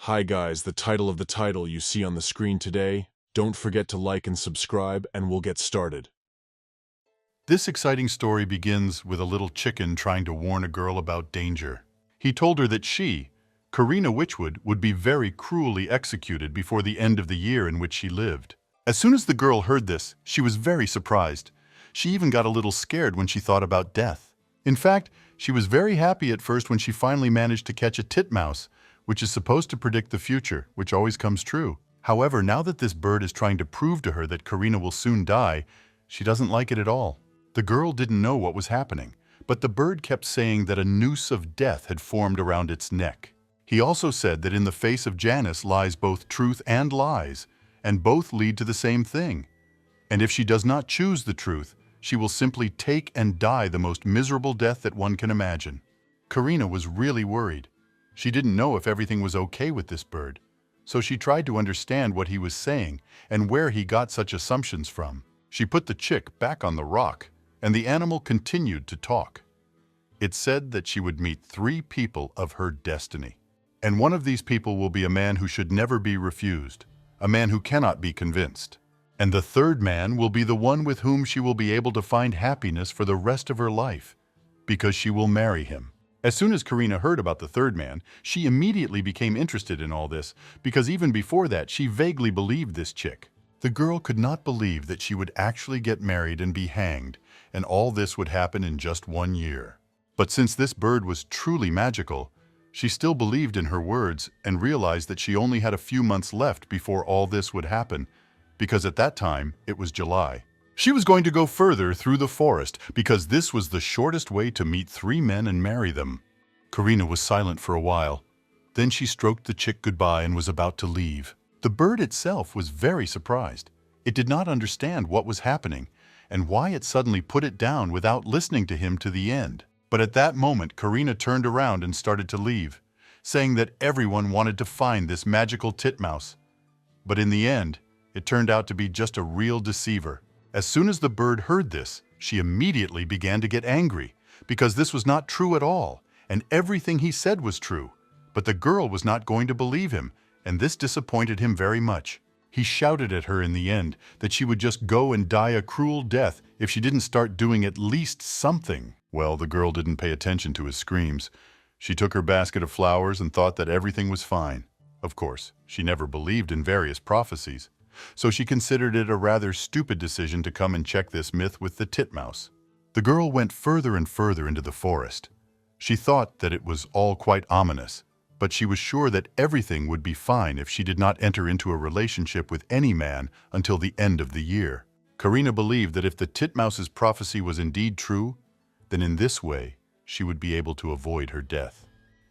Hi guys, the title of the title you see on the screen today. Don't forget to like and subscribe and we'll get started. This exciting story begins with a little chicken trying to warn a girl about danger. He told her that she, Karina Witchwood, would be very cruelly executed before the end of the year in which she lived. As soon as the girl heard this, she was very surprised. She even got a little scared when she thought about death. In fact, she was very happy at first when she finally managed to catch a titmouse, which is supposed to predict the future, which always comes true. However, now that this bird is trying to prove to her that Karina will soon die, she doesn't like it at all. The girl didn't know what was happening, but the bird kept saying that a noose of death had formed around its neck. He also said that in the face of Janice lies both truth and lies, and both lead to the same thing. And if she does not choose the truth, she will simply take and die the most miserable death that one can imagine. Karina was really worried. She didn't know if everything was okay with this bird, so she tried to understand what he was saying and where he got such assumptions from. She put the chick back on the rock, and the animal continued to talk. It said that she would meet 3 people of her destiny. And one of these people will be a man who should never be refused, a man who cannot be convinced. And the 3rd man will be the one with whom she will be able to find happiness for the rest of her life, because she will marry him. As soon as Karina heard about the 3rd man, she immediately became interested in all this, because even before that she vaguely believed this chick. The girl could not believe that she would actually get married and be hanged, and all this would happen in just 1 year. But since this bird was truly magical, she still believed in her words and realized that she only had a few months left before all this would happen, because at that time it was July. She was going to go further through the forest because this was the shortest way to meet 3 men and marry them. Karina was silent for a while. Then she stroked the chick goodbye and was about to leave. The bird itself was very surprised. It did not understand what was happening and why it suddenly put it down without listening to him to the end. But at that moment, Karina turned around and started to leave, saying that everyone wanted to find this magical titmouse. But in the end, it turned out to be just a real deceiver. As soon as the bird heard this, she immediately began to get angry, because this was not true at all, and everything he said was true. But the girl was not going to believe him, and this disappointed him very much. He shouted at her in the end that she would just go and die a cruel death if she didn't start doing at least something. Well, the girl didn't pay attention to his screams. She took her basket of flowers and thought that everything was fine. Of course, she never believed in various prophecies, so she considered it a rather stupid decision to come and check this myth with the titmouse. The girl went further and further into the forest. She thought that it was all quite ominous, but she was sure that everything would be fine if she did not enter into a relationship with any man until the end of the year. Karina believed that if the titmouse's prophecy was indeed true, then in this way she would be able to avoid her death.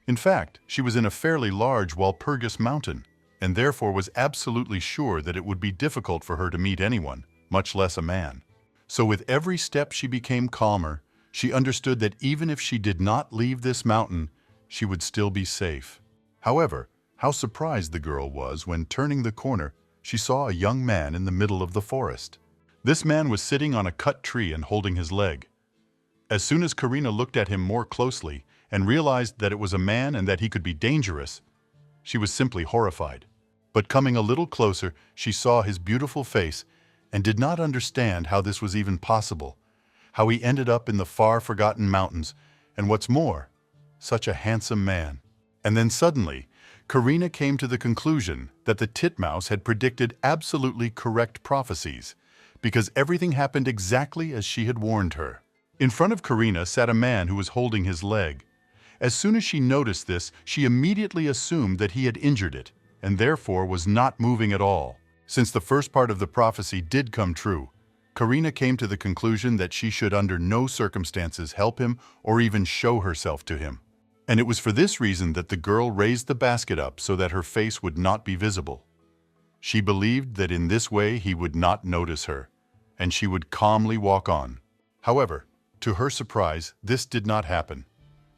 In fact, she was in a fairly large Walpurgis mountain, and therefore was absolutely sure that it would be difficult for her to meet anyone, much less a man. So with every step she became calmer. She understood that even if she did not leave this mountain, she would still be safe. However, how surprised the girl was when, turning the corner, she saw a young man in the middle of the forest. This man was sitting on a cut tree and holding his leg. As soon as Karina looked at him more closely and realized that it was a man and that he could be dangerous, she was simply horrified. But coming a little closer, she saw his beautiful face and did not understand how this was even possible, how he ended up in the far-forgotten mountains, and what's more, such a handsome man. And then suddenly, Karina came to the conclusion that the titmouse had predicted absolutely correct prophecies, because everything happened exactly as she had warned her. In front of Karina sat a man who was holding his leg. As soon as she noticed this, she immediately assumed that he had injured it, and therefore was not moving at all. Since the first part of the prophecy did come true, Karina came to the conclusion that she should under no circumstances help him or even show herself to him. And it was for this reason that the girl raised the basket up so that her face would not be visible. She believed that in this way he would not notice her, and she would calmly walk on. However, to her surprise, this did not happen.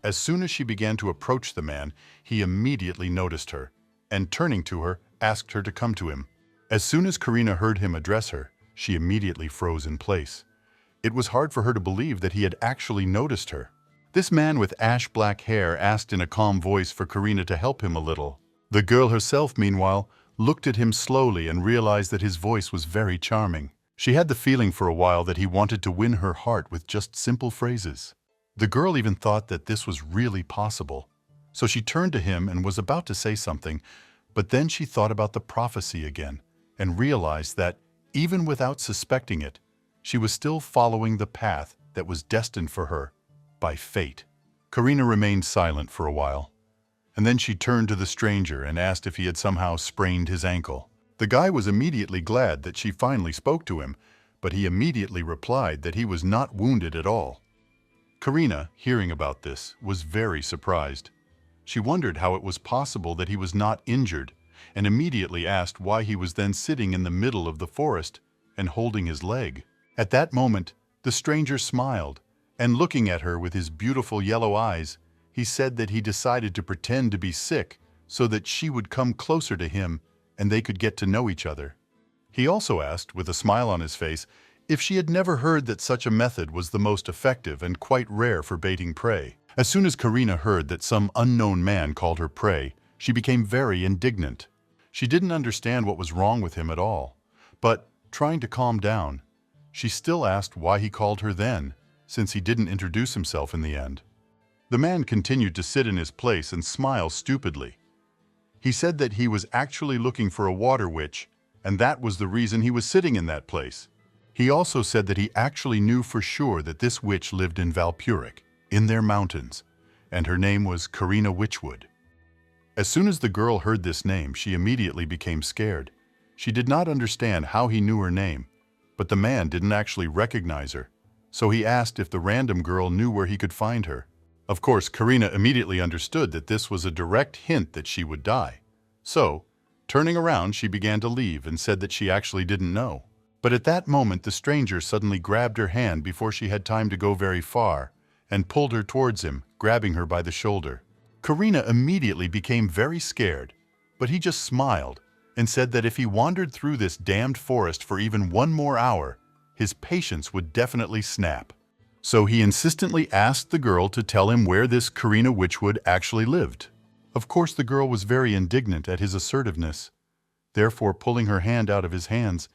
As soon as she began to approach the man, he immediately noticed her, and turning to her, asked her to come to him. As soon as Karina heard him address her, she immediately froze in place. It was hard for her to believe that he had actually noticed her. This man with ash-black hair asked in a calm voice for Karina to help him a little. The girl herself, meanwhile, looked at him slowly and realized that his voice was very charming. She had the feeling for a while that he wanted to win her heart with just simple phrases. The girl even thought that this was really possible. So she turned to him and was about to say something, but then she thought about the prophecy again and realized that, even without suspecting it, she was still following the path that was destined for her by fate. Karina remained silent for a while, and then she turned to the stranger and asked if he had somehow sprained his ankle. The guy was immediately glad that she finally spoke to him, but he immediately replied that he was not wounded at all. Karina, hearing about this, was very surprised. She wondered how it was possible that he was not injured, and immediately asked why he was then sitting in the middle of the forest and holding his leg. At that moment, the stranger smiled, and looking at her with his beautiful yellow eyes, he said that he decided to pretend to be sick so that she would come closer to him and they could get to know each other. He also asked, with a smile on his face, if she had never heard that such a method was the most effective and quite rare for baiting prey. As soon as Karina heard that some unknown man called her prey, she became very indignant. She didn't understand what was wrong with him at all, but, trying to calm down, she still asked why he called her then, since he didn't introduce himself in the end. The man continued to sit in his place and smile stupidly. He said that he was actually looking for a water witch, and that was the reason he was sitting in that place. He also said that he actually knew for sure that this witch lived in Valpuric, in their mountains, and her name was Karina Witchwood. As soon as the girl heard this name, she immediately became scared. She did not understand how he knew her name, but the man didn't actually recognize her, so he asked if the random girl knew where he could find her. Of course, Karina immediately understood that this was a direct hint that she would die. So, turning around, she began to leave and said that she actually didn't know. But at that moment, the stranger suddenly grabbed her hand before she had time to go very far and pulled her towards him, grabbing her by the shoulder. Karina immediately became very scared, but he just smiled and said that if he wandered through this damned forest for even one more hour, his patience would definitely snap. So he insistently asked the girl to tell him where this Karina Witchwood actually lived. Of course, the girl was very indignant at his assertiveness. Therefore, pulling her hand out of his hands,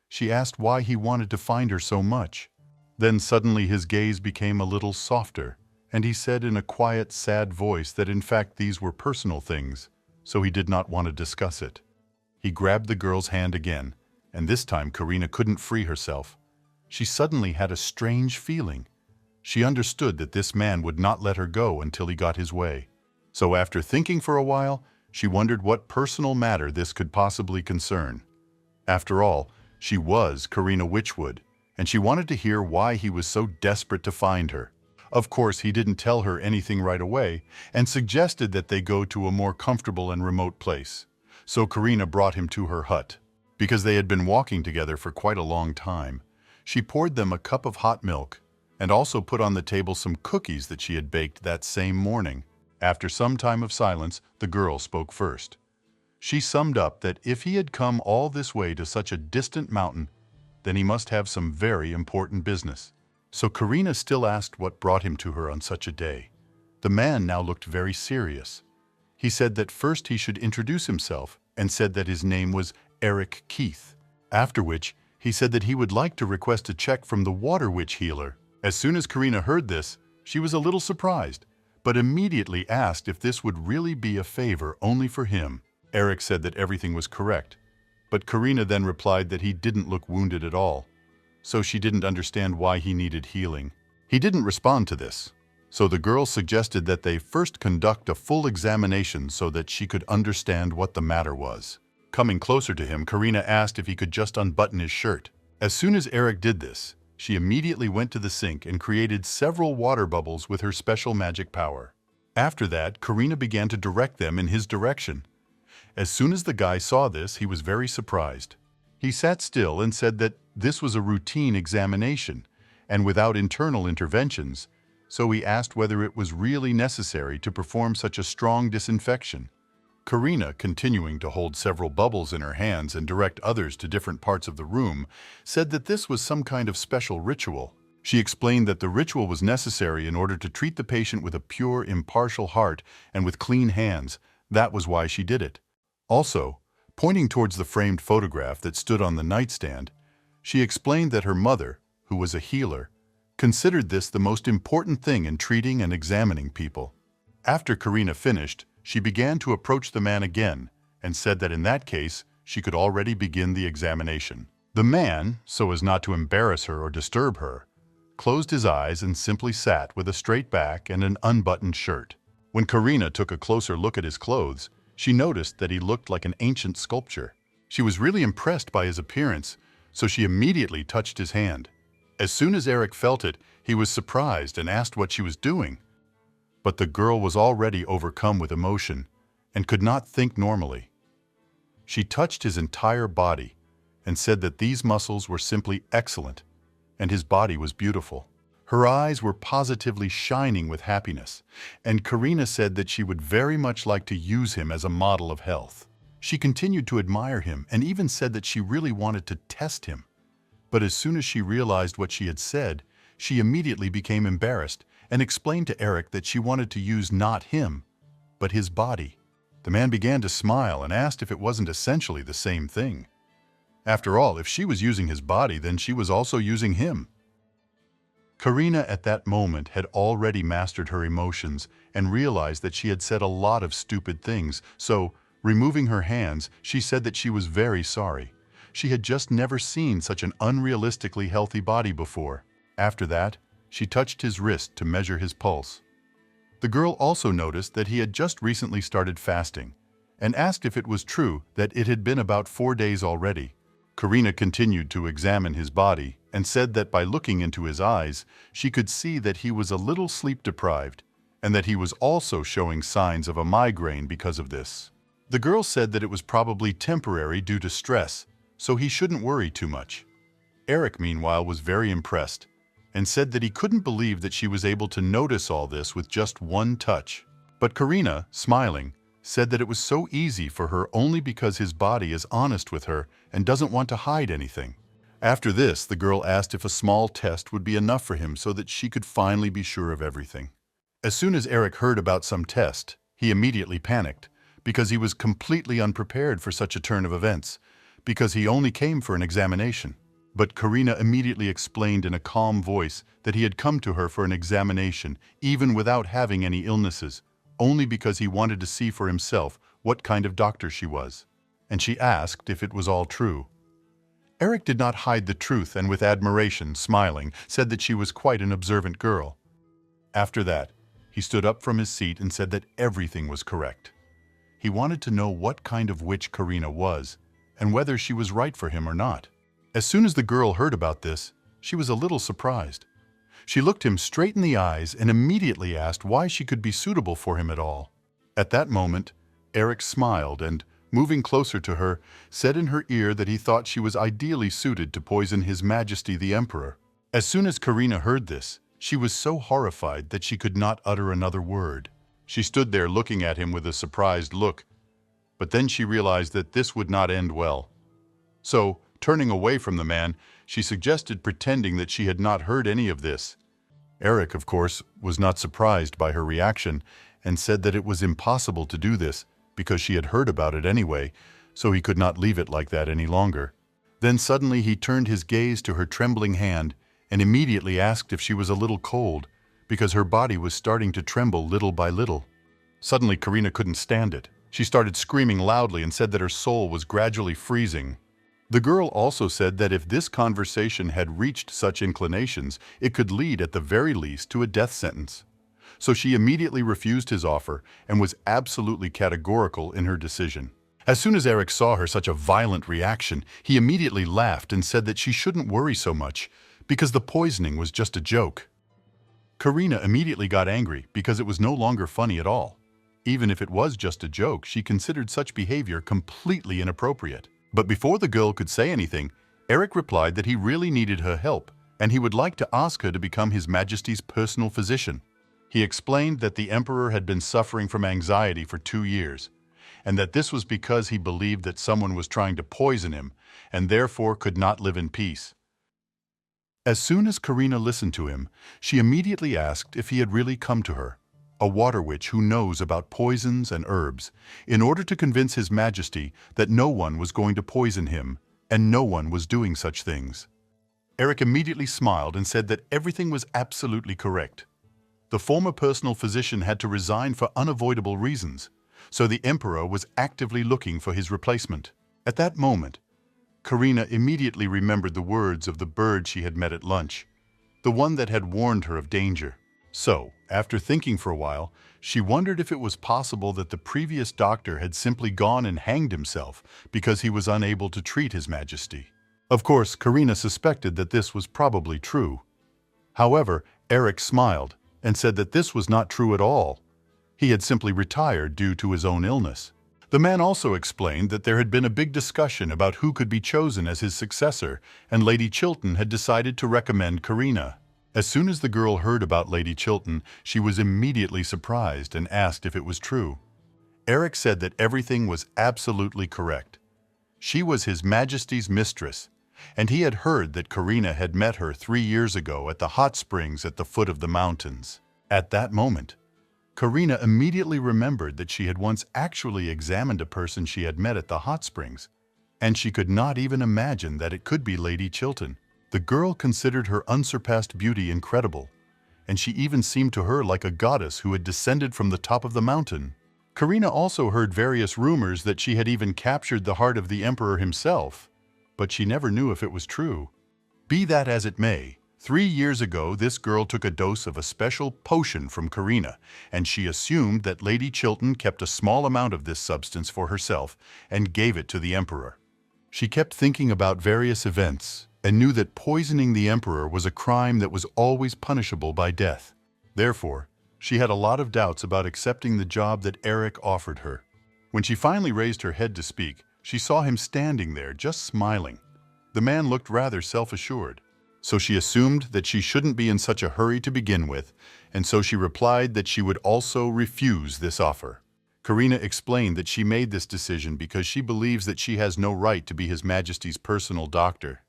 she asked why he wanted to find her so much. Then suddenly his gaze became a little softer, and he said in a quiet, sad voice that in fact these were personal things, so he did not want to discuss it. He grabbed the girl's hand again, and this time Karina couldn't free herself. She suddenly had a strange feeling. She understood that this man would not let her go until he got his way. So after thinking for a while, she wondered what personal matter this could possibly concern. After all, she was Karina Witchwood, and she wanted to hear why he was so desperate to find her. Of course, he didn't tell her anything right away and suggested that they go to a more comfortable and remote place. So Karina brought him to her hut. Because they had been walking together for quite a long time, she poured them a cup of hot milk and also put on the table some cookies that she had baked that same morning. After some time of silence, the girl spoke first. She summed up that if he had come all this way to such a distant mountain, then he must have some very important business. So Karina still asked what brought him to her on such a day. The man now looked very serious. He said that first he should introduce himself and said that his name was Eric Keith. After which, he said that he would like to request a check from the water witch healer. As soon as Karina heard this, she was a little surprised, but immediately asked if this would really be a favor only for him. Eric said that everything was correct, but Karina then replied that he didn't look wounded at all, so she didn't understand why he needed healing. He didn't respond to this, so the girl suggested that they first conduct a full examination so that she could understand what the matter was. Coming closer to him, Karina asked if he could just unbutton his shirt. As soon as Eric did this, she immediately went to the sink and created several water bubbles with her special magic power. After that, Karina began to direct them in his direction. As soon as the guy saw this, he was very surprised. He sat still and said that this was a routine examination and without internal interventions, so he asked whether it was really necessary to perform such a strong disinfection. Karina, continuing to hold several bubbles in her hands and direct others to different parts of the room, said that this was some kind of special ritual. She explained that the ritual was necessary in order to treat the patient with a pure, impartial heart and with clean hands. That was why she did it. Also, pointing towards the framed photograph that stood on the nightstand, she explained that her mother, who was a healer, considered this the most important thing in treating and examining people. After Karina finished, she began to approach the man again and said that in that case, she could already begin the examination. The man, so as not to embarrass her or disturb her, closed his eyes and simply sat with a straight back and an unbuttoned shirt. When Karina took a closer look at his clothes, she noticed that he looked like an ancient sculpture. She was really impressed by his appearance, so she immediately touched his hand. As soon as Eric felt it, he was surprised and asked what she was doing. But the girl was already overcome with emotion and could not think normally. She touched his entire body and said that these muscles were simply excellent and his body was beautiful. Her eyes were positively shining with happiness, and Karina said that she would very much like to use him as a model of health. She continued to admire him and even said that she really wanted to test him. But as soon as she realized what she had said, she immediately became embarrassed and explained to Eric that she wanted to use not him, but his body. The man began to smile and asked if it wasn't essentially the same thing. After all, if she was using his body, then she was also using him. Karina at that moment had already mastered her emotions and realized that she had said a lot of stupid things, so, removing her hands, she said that she was very sorry. She had just never seen such an unrealistically healthy body before. After that, she touched his wrist to measure his pulse. The girl also noticed that he had just recently started fasting and asked if it was true that it had been about 4 days already. Karina continued to examine his body and said that by looking into his eyes, she could see that he was a little sleep-deprived and that he was also showing signs of a migraine because of this. The girl said that it was probably temporary due to stress, so he shouldn't worry too much. Eric, meanwhile, was very impressed and said that he couldn't believe that she was able to notice all this with just one touch. But Karina, smiling, said that it was so easy for her only because his body is honest with her and doesn't want to hide anything. After this, the girl asked if a small test would be enough for him so that she could finally be sure of everything. As soon as Eric heard about some test, he immediately panicked because he was completely unprepared for such a turn of events, because he only came for an examination. But Karina immediately explained in a calm voice that he had come to her for an examination even without having any illnesses, only because he wanted to see for himself what kind of doctor she was. And she asked if it was all true. Eric did not hide the truth and with admiration, smiling, said that she was quite an observant girl. After that, he stood up from his seat and said that everything was correct. He wanted to know what kind of witch Karina was and whether she was right for him or not. As soon as the girl heard about this, she was a little surprised. She looked him straight in the eyes and immediately asked why she could be suitable for him at all. At that moment, Eric smiled and, moving closer to her, said in her ear that he thought she was ideally suited to poison His Majesty the Emperor. As soon as Karina heard this, she was so horrified that she could not utter another word. She stood there looking at him with a surprised look, but then she realized that this would not end well. So, turning away from the man, she suggested pretending that she had not heard any of this. Eric, of course, was not surprised by her reaction and said that it was impossible to do this because she had heard about it anyway, so he could not leave it like that any longer. Then suddenly he turned his gaze to her trembling hand and immediately asked if she was a little cold, because her body was starting to tremble little by little. Suddenly Karina couldn't stand it. She started screaming loudly and said that her soul was gradually freezing. The girl also said that if this conversation had reached such inclinations, it could lead at the very least to a death sentence. So she immediately refused his offer and was absolutely categorical in her decision. As soon as Eric saw her such a violent reaction, he immediately laughed and said that she shouldn't worry so much because the poisoning was just a joke. Karina immediately got angry because it was no longer funny at all. Even if it was just a joke, she considered such behavior completely inappropriate. But before the girl could say anything, Eric replied that he really needed her help and he would like to ask her to become His Majesty's personal physician. He explained that the emperor had been suffering from anxiety for 2 years, and that this was because he believed that someone was trying to poison him and therefore could not live in peace. As soon as Karina listened to him, she immediately asked if he had really come to her. a water witch who knows about poisons and herbs, in order to convince His Majesty that no one was going to poison him, and no one was doing such things. Eric immediately smiled and said that everything was absolutely correct. The former personal physician had to resign for unavoidable reasons, so the Emperor was actively looking for his replacement. At that moment, Karina immediately remembered the words of the bird she had met at lunch, the one that had warned her of danger. So, after thinking for a while, she wondered if it was possible that the previous doctor had simply gone and hanged himself because he was unable to treat His Majesty. Of course, Karina suspected that this was probably true. However, Eric smiled and said that this was not true at all. He had simply retired due to his own illness. The man also explained that there had been a big discussion about who could be chosen as his successor, and Lady Chilton had decided to recommend Karina. As soon as the girl heard about Lady Chilton, she was immediately surprised and asked if it was true. Eric said that everything was absolutely correct. She was His Majesty's mistress, and he had heard that Karina had met her 3 years ago at the hot springs at the foot of the mountains. At that moment, Karina immediately remembered that she had once actually examined a person she had met at the hot springs, and she could not even imagine that it could be Lady Chilton. The girl considered her unsurpassed beauty incredible, and she even seemed to her like a goddess who had descended from the top of the mountain. Karina also heard various rumors that she had even captured the heart of the Emperor himself, but she never knew if it was true. Be that as it may, 3 years ago this girl took a dose of a special potion from Karina, and she assumed that Lady Chilton kept a small amount of this substance for herself and gave it to the Emperor. She kept thinking about various events and knew that poisoning the Emperor was a crime that was always punishable by death. Therefore, she had a lot of doubts about accepting the job that Eric offered her. When she finally raised her head to speak, she saw him standing there just smiling. The man looked rather self-assured, so she assumed that she shouldn't be in such a hurry to begin with, and so she replied that she would also refuse this offer. Karina explained that she made this decision because she believes that she has no right to be His Majesty's personal doctor.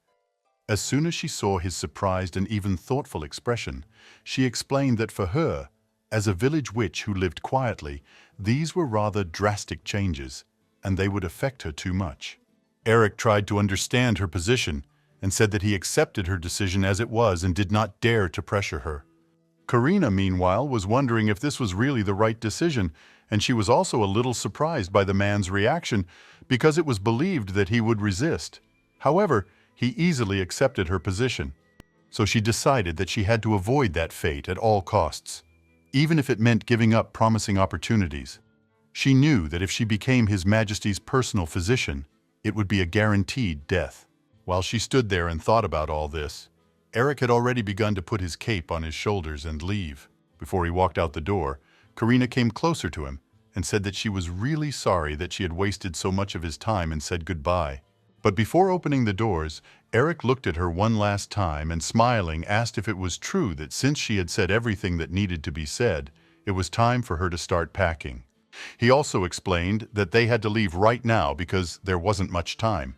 As soon as she saw his surprised and even thoughtful expression, she explained that for her, as a village witch who lived quietly, these were rather drastic changes, and they would affect her too much. Eric tried to understand her position and said that he accepted her decision as it was and did not dare to pressure her. Karina, meanwhile, was wondering if this was really the right decision, and she was also a little surprised by the man's reaction because it was believed that he would resist. However, he easily accepted her position, so she decided that she had to avoid that fate at all costs, even if it meant giving up promising opportunities. She knew that if she became His Majesty's personal physician, it would be a guaranteed death. While she stood there and thought about all this, Eric had already begun to put his cape on his shoulders and leave. Before he walked out the door, Karina came closer to him and said that she was really sorry that she had wasted so much of his time and said goodbye. But before opening the doors, Eric looked at her one last time and, smiling, asked if it was true that since she had said everything that needed to be said, it was time for her to start packing. He also explained that they had to leave right now because there wasn't much time.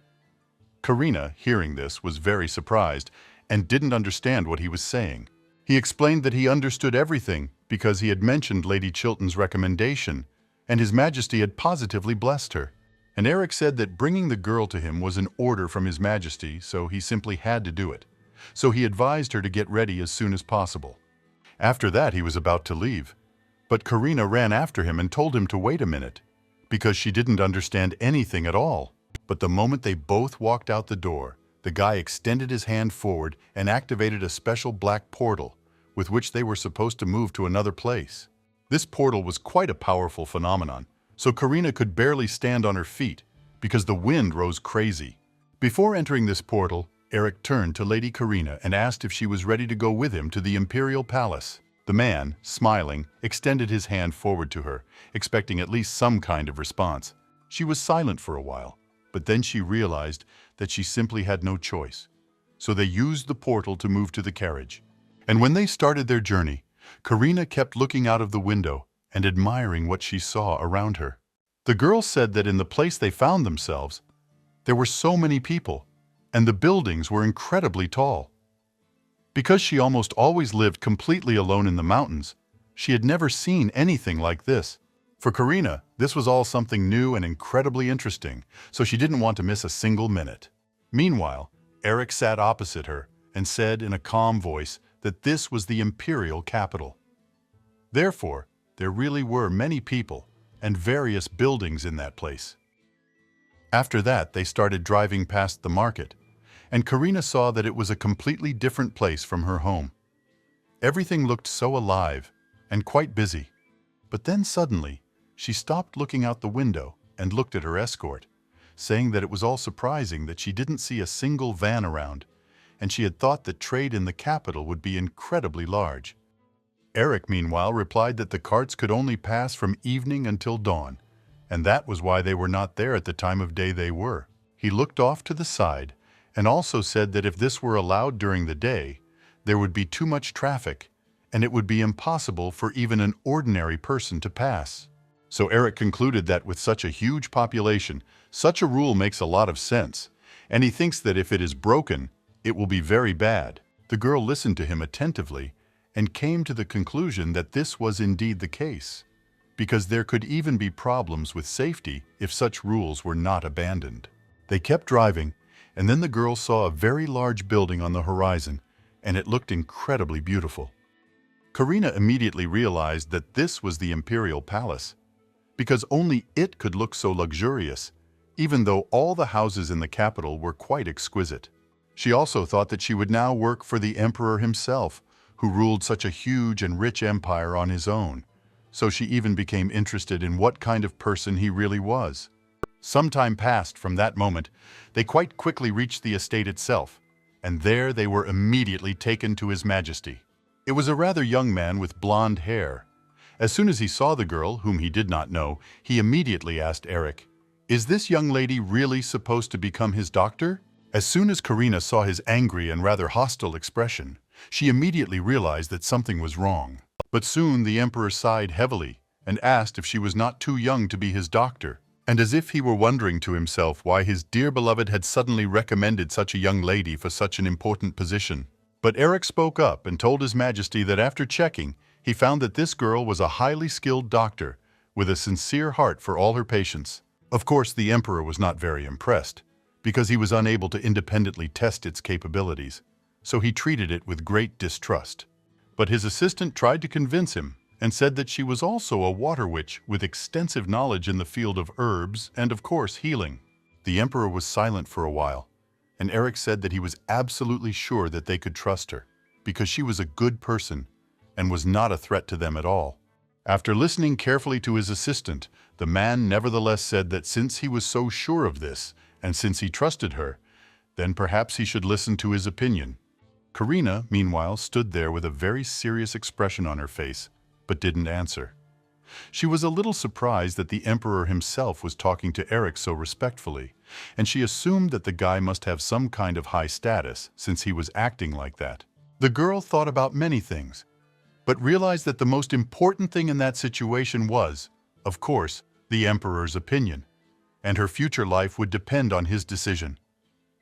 Karina, hearing this, was very surprised and didn't understand what he was saying. He explained that he understood everything because he had mentioned Lady Chilton's recommendation, and His Majesty had positively blessed her. And Eric said that bringing the girl to him was an order from His Majesty, so he simply had to do it. So he advised her to get ready as soon as possible. After that, he was about to leave, but Karina ran after him and told him to wait a minute, because she didn't understand anything at all. But the moment they both walked out the door, the guy extended his hand forward and activated a special black portal, with which they were supposed to move to another place. This portal was quite a powerful phenomenon, so Karina could barely stand on her feet because the wind rose crazy. Before entering this portal, Eric turned to Lady Karina and asked if she was ready to go with him to the Imperial Palace. The man, smiling, extended his hand forward to her, expecting at least some kind of response. She was silent for a while, but then she realized that she simply had no choice. So they used the portal to move to the carriage. And when they started their journey, Karina kept looking out of the window and admiring what she saw around her. The girl said that in the place they found themselves, there were so many people, and the buildings were incredibly tall. Because she almost always lived completely alone in the mountains, She had never seen anything like this. For Karina, this was all something new and incredibly interesting, so she didn't want to miss a single minute. Meanwhile, Eric sat opposite her and said in a calm voice that this was the imperial capital. Therefore, there really were many people and various buildings in that place. After that, they started driving past the market, and Karina saw that it was a completely different place from her home. Everything looked so alive and quite busy. But then suddenly, she stopped looking out the window and looked at her escort, saying that it was all surprising that she didn't see a single van around, and she had thought that trade in the capital would be incredibly large. Eric, meanwhile, replied that the carts could only pass from evening until dawn, and that was why they were not there at the time of day they were. He looked off to the side and also said that if this were allowed during the day, there would be too much traffic, and it would be impossible for even an ordinary person to pass. So Eric concluded that with such a huge population, such a rule makes a lot of sense, and he thinks that if it is broken, it will be very bad. The girl listened to him attentively and came to the conclusion that this was indeed the case, because there could even be problems with safety if such rules were not abandoned. They kept driving, and then the girl saw a very large building on the horizon, and it looked incredibly beautiful. Karina immediately realized that this was the imperial palace, because only it could look so luxurious, even though all the houses in the capital were quite exquisite. She also thought that she would now work for the emperor himself, who ruled such a huge and rich empire on his own, so she even became interested in what kind of person he really was. Some time passed from that moment. They quite quickly reached the estate itself, and there they were immediately taken to His Majesty. It was a rather young man with blonde hair. As soon as he saw the girl, whom he did not know, he immediately asked Eric, "Is this young lady really supposed to become his doctor?" As soon as Karina saw his angry and rather hostile expression, she immediately realized that something was wrong. But soon the emperor sighed heavily and asked if she was not too young to be his doctor, and as if he were wondering to himself why his dear beloved had suddenly recommended such a young lady for such an important position. But Eric spoke up and told His Majesty that after checking, he found that this girl was a highly skilled doctor with a sincere heart for all her patients. Of course, the emperor was not very impressed, because he was unable to independently test its capabilities, so he treated it with great distrust. But his assistant tried to convince him and said that she was also a water witch with extensive knowledge in the field of herbs and, of course, healing. The emperor was silent for a while, and Eric said that he was absolutely sure that they could trust her, because she was a good person and was not a threat to them at all. After listening carefully to his assistant, the man nevertheless said that since he was so sure of this, and since he trusted her, then perhaps he should listen to his opinion. Karina, meanwhile, stood there with a very serious expression on her face, but didn't answer. She was a little surprised that the emperor himself was talking to Eric so respectfully, and she assumed that the guy must have some kind of high status since he was acting like that. The girl thought about many things, but realized that the most important thing in that situation was, of course, the emperor's opinion, and her future life would depend on his decision.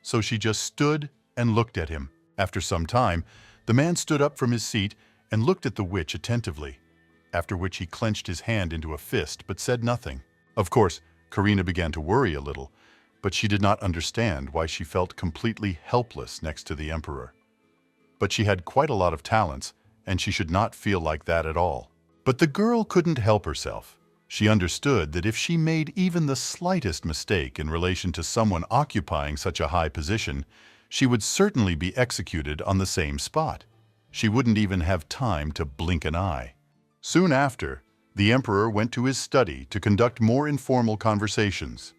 So she just stood and looked at him. After some time, the man stood up from his seat and looked at the witch attentively, after which he clenched his hand into a fist but said nothing. Of course, Karina began to worry a little, but she did not understand why she felt completely helpless next to the emperor. But she had quite a lot of talents, and she should not feel like that at all. But the girl couldn't help herself. She understood that if she made even the slightest mistake in relation to someone occupying such a high position, she would certainly be executed on the same spot. She wouldn't even have time to blink an eye. Soon after, the emperor went to his study to conduct more informal conversations.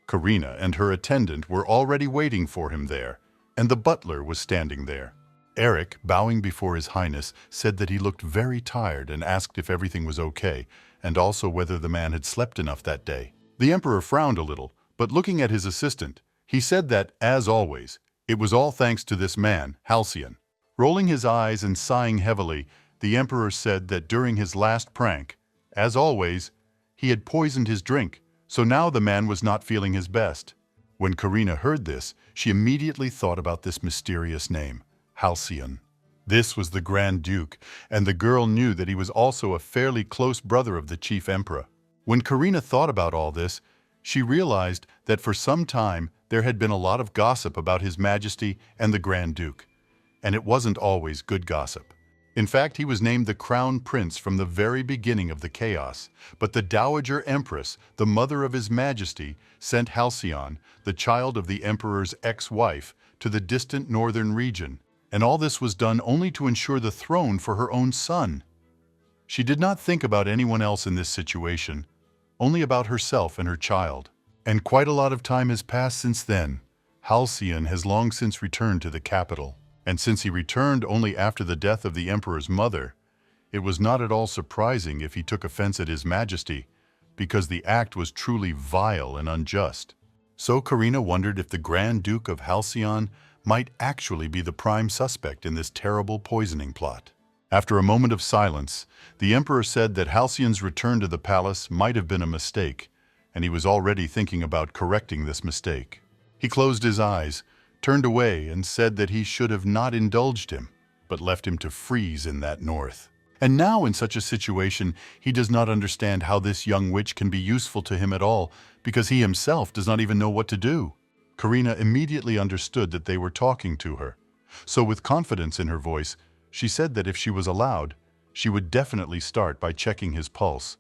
Karina and her attendant were already waiting for him there, and the butler was standing there. Eric, bowing before His Highness, said that he looked very tired and asked if everything was okay, and also whether the man had slept enough that day. The emperor frowned a little, but looking at his assistant, he said that, as always, it was all thanks to this man, Halcyon. Rolling his eyes and sighing heavily, the emperor said that during his last prank, as always, he had poisoned his drink, so now the man was not feeling his best. When Karina heard this, she immediately thought about this mysterious name, Halcyon. This was the Grand Duke, and the girl knew that he was also a fairly close brother of the chief emperor. When Karina thought about all this, she realized that for some time there had been a lot of gossip about His Majesty and the Grand Duke, and it wasn't always good gossip. In fact, he was named the Crown Prince from the very beginning of the chaos, but the Dowager Empress, the mother of His Majesty, sent Halcyon, the child of the Emperor's ex-wife, to the distant northern region, and all this was done only to ensure the throne for her own son. She did not think about anyone else in this situation, only about herself and her child. And quite a lot of time has passed since then. Halcyon has long since returned to the capital. And since he returned only after the death of the Emperor's mother, it was not at all surprising if he took offense at His Majesty, because the act was truly vile and unjust. So Karina wondered if the Grand Duke of Halcyon might actually be the prime suspect in this terrible poisoning plot. After a moment of silence, the Emperor said that Halcyon's return to the palace might have been a mistake, and he was already thinking about correcting this mistake. He closed his eyes, turned away, and said that he should have not indulged him, but left him to freeze in that north. And now in such a situation, he does not understand how this young witch can be useful to him at all, because he himself does not even know what to do. Karina immediately understood that they were talking to her. So with confidence in her voice, she said that if she was allowed, she would definitely start by checking his pulse.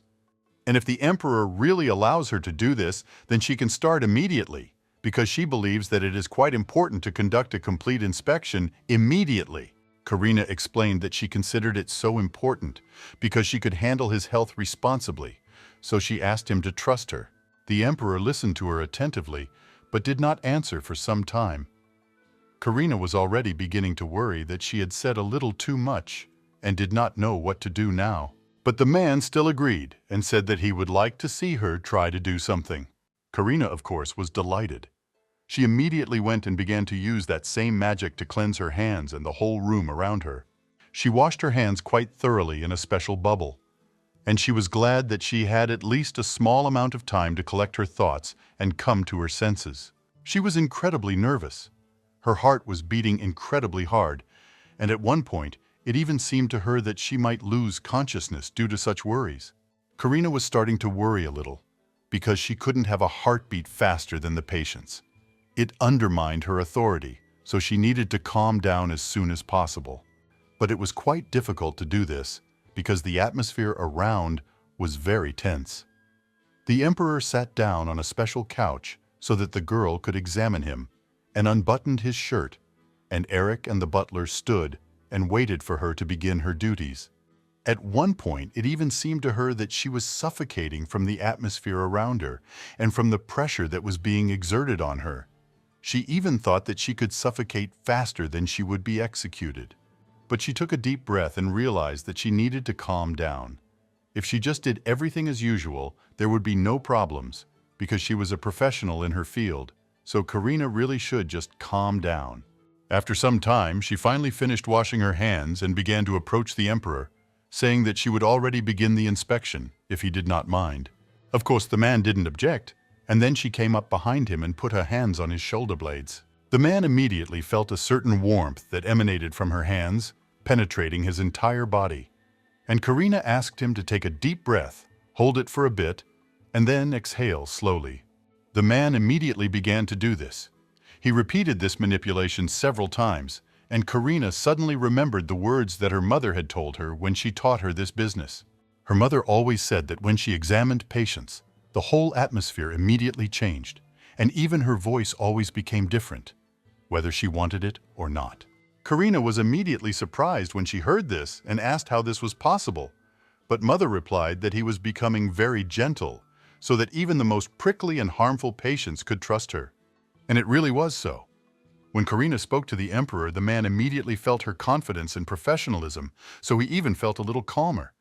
And if the Emperor really allows her to do this, then she can start immediately, because she believes that it is quite important to conduct a complete inspection immediately. Karina explained that she considered it so important because she could handle his health responsibly, so she asked him to trust her. The Emperor listened to her attentively, but did not answer for some time. Karina was already beginning to worry that she had said a little too much and did not know what to do now. But the man still agreed and said that he would like to see her try to do something. Karina, of course, was delighted. She immediately went and began to use that same magic to cleanse her hands and the whole room around her. She washed her hands quite thoroughly in a special bubble, and she was glad that she had at least a small amount of time to collect her thoughts and come to her senses. She was incredibly nervous. Her heart was beating incredibly hard, and at one point, it even seemed to her that she might lose consciousness due to such worries. Karina was starting to worry a little, because she couldn't have a heartbeat faster than the patient's. It undermined her authority, so she needed to calm down as soon as possible. But it was quite difficult to do this, because the atmosphere around was very tense. The Emperor sat down on a special couch so that the girl could examine him, and unbuttoned his shirt, and Eric and the butler stood and waited for her to begin her duties. At one point, it even seemed to her that she was suffocating from the atmosphere around her and from the pressure that was being exerted on her. She even thought that she could suffocate faster than she would be executed. But she took a deep breath and realized that she needed to calm down. If she just did everything as usual, there would be no problems, because she was a professional in her field, so Karina really should just calm down. After some time, she finally finished washing her hands and began to approach the Emperor, saying that she would already begin the inspection, if he did not mind. Of course, the man didn't object, and then she came up behind him and put her hands on his shoulder blades. The man immediately felt a certain warmth that emanated from her hands, penetrating his entire body. And Karina asked him to take a deep breath, hold it for a bit, and then exhale slowly. The man immediately began to do this. He repeated this manipulation several times, and Karina suddenly remembered the words that her mother had told her when she taught her this business. Her mother always said that when she examined patients, the whole atmosphere immediately changed, and even her voice always became different, whether she wanted it or not. Karina was immediately surprised when she heard this and asked how this was possible, but Mother replied that he was becoming very gentle, so that even the most prickly and harmful patients could trust her. And it really was so. When Karina spoke to the Emperor, the man immediately felt her confidence and professionalism, so he even felt a little calmer.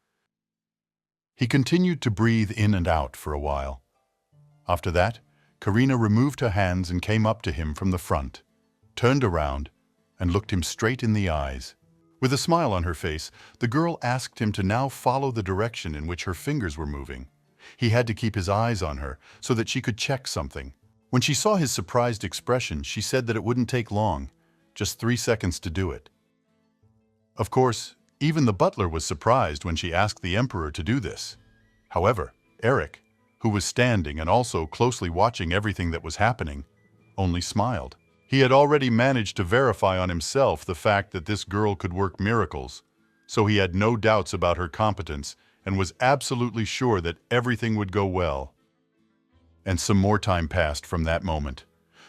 He continued to breathe in and out for a while. After that, Karina removed her hands and came up to him from the front, turned around, and looked him straight in the eyes. With a smile on her face, the girl asked him to now follow the direction in which her fingers were moving. He had to keep his eyes on her so that she could check something. When she saw his surprised expression, she said that it wouldn't take long, just 3 seconds to do it. Of course, even the butler was surprised when she asked the emperor to do this. However, Eric, who was standing and also closely watching everything that was happening, only smiled. He had already managed to verify on himself the fact that this girl could work miracles, so he had no doubts about her competence and was absolutely sure that everything would go well. And some more time passed from that moment.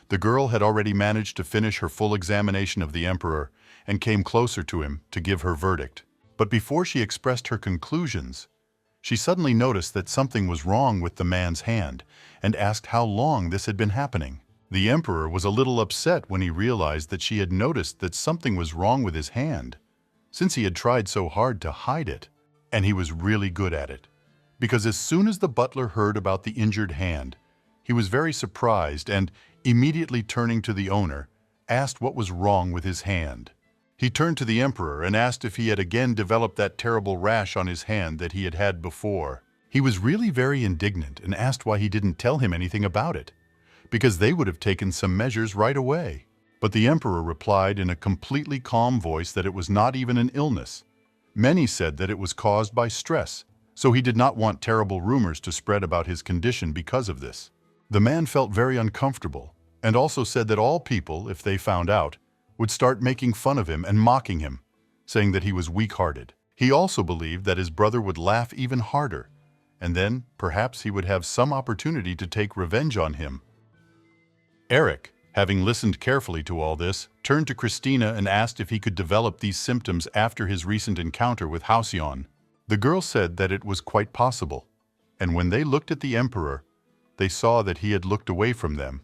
The girl had already managed to finish her full examination of the emperor and came closer to him to give her verdict. But before she expressed her conclusions, she suddenly noticed that something was wrong with the man's hand and asked how long this had been happening. The emperor was a little upset when he realized that she had noticed that something was wrong with his hand, since he had tried so hard to hide it, and he was really good at it. Because as soon as the butler heard about the injured hand, he was very surprised and, immediately turning to the owner, asked what was wrong with his hand. He turned to the emperor and asked if he had again developed that terrible rash on his hand that he had had before. He was really very indignant and asked why he didn't tell him anything about it, because they would have taken some measures right away. But the emperor replied in a completely calm voice that it was not even an illness. Many said that it was caused by stress, so he did not want terrible rumors to spread about his condition because of this. The man felt very uncomfortable and also said that all people, if they found out, would start making fun of him and mocking him, saying that he was weak-hearted. He also believed that his brother would laugh even harder, and then perhaps he would have some opportunity to take revenge on him. Eric, having listened carefully to all this, turned to Christina and asked if he could develop these symptoms after his recent encounter with Halcyon. The girl said that it was quite possible, and when they looked at the emperor, they saw that he had looked away from them.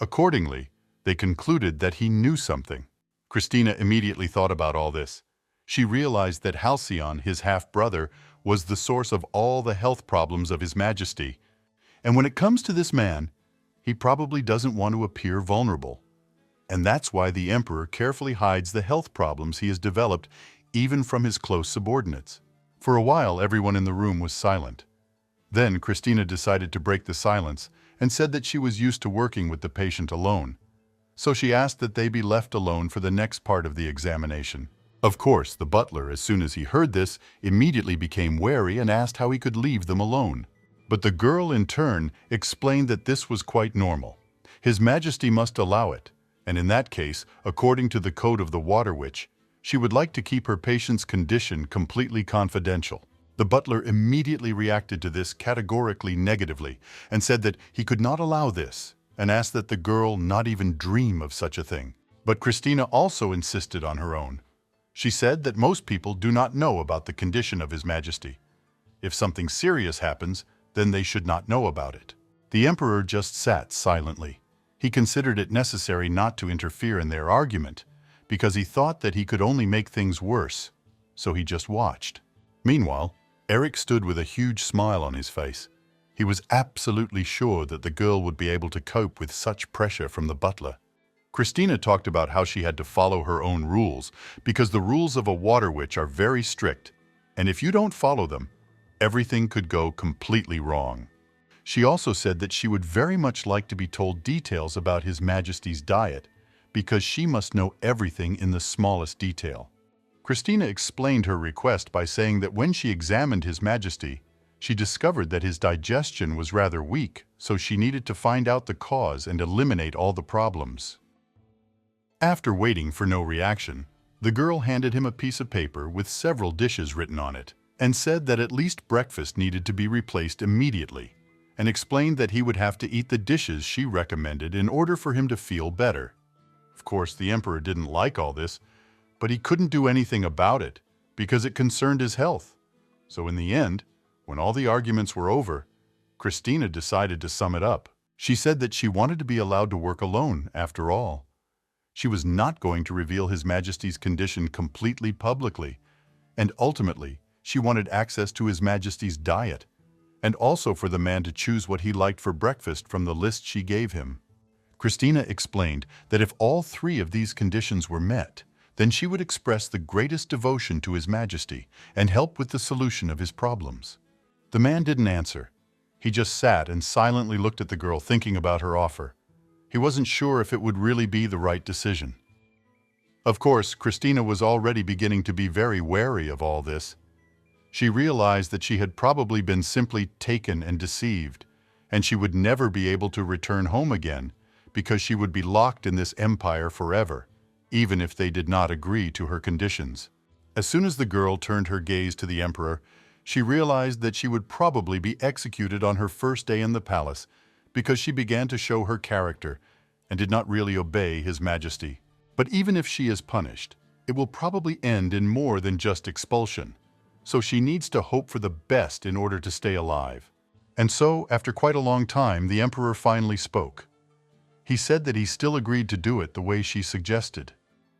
Accordingly, they concluded that he knew something. Christina immediately thought about all this. She realized that Halcyon, his half-brother, was the source of all the health problems of His Majesty. And when it comes to this man, he probably doesn't want to appear vulnerable. And that's why the emperor carefully hides the health problems he has developed even from his close subordinates. For a while, everyone in the room was silent. Then Christina decided to break the silence and said that she was used to working with the patient alone. So she asked that they be left alone for the next part of the examination. Of course, the butler, as soon as he heard this, immediately became wary and asked how he could leave them alone. But the girl, in turn, explained that this was quite normal. His Majesty must allow it, and in that case, according to the code of the Water Witch, she would like to keep her patient's condition completely confidential. The butler immediately reacted to this categorically negatively and said that he could not allow this, and asked that the girl not even dream of such a thing. But Christina also insisted on her own. She said that most people do not know about the condition of His Majesty. If something serious happens, then they should not know about it. The emperor just sat silently. He considered it necessary not to interfere in their argument, because he thought that he could only make things worse, so he just watched. Meanwhile, Eric stood with a huge smile on his face. He was absolutely sure that the girl would be able to cope with such pressure from the butler. Christina talked about how she had to follow her own rules, because the rules of a water witch are very strict, and if you don't follow them, everything could go completely wrong. She also said that she would very much like to be told details about His Majesty's diet, because she must know everything in the smallest detail. Christina explained her request by saying that when she examined His Majesty, she discovered that his digestion was rather weak, so she needed to find out the cause and eliminate all the problems. After waiting for no reaction, the girl handed him a piece of paper with several dishes written on it, and said that at least breakfast needed to be replaced immediately, and explained that he would have to eat the dishes she recommended in order for him to feel better. Of course, the emperor didn't like all this, but he couldn't do anything about it because it concerned his health. So in the end, when all the arguments were over, Christina decided to sum it up. She said that she wanted to be allowed to work alone, after all. She was not going to reveal His Majesty's condition completely publicly, and ultimately, she wanted access to His Majesty's diet, and also for the man to choose what he liked for breakfast from the list she gave him. Christina explained that if all three of these conditions were met, then she would express the greatest devotion to His Majesty and help with the solution of his problems. The man didn't answer. He just sat and silently looked at the girl, thinking about her offer. He wasn't sure if it would really be the right decision. Of course, Christina was already beginning to be very wary of all this. She realized that she had probably been simply taken and deceived, and she would never be able to return home again because she would be locked in this empire forever, even if they did not agree to her conditions. As soon as the girl turned her gaze to the emperor, she realized that she would probably be executed on her first day in the palace because she began to show her character and did not really obey His Majesty. But even if she is punished, it will probably end in more than just expulsion. So she needs to hope for the best in order to stay alive. And so, after quite a long time, the emperor finally spoke. He said that he still agreed to do it the way she suggested.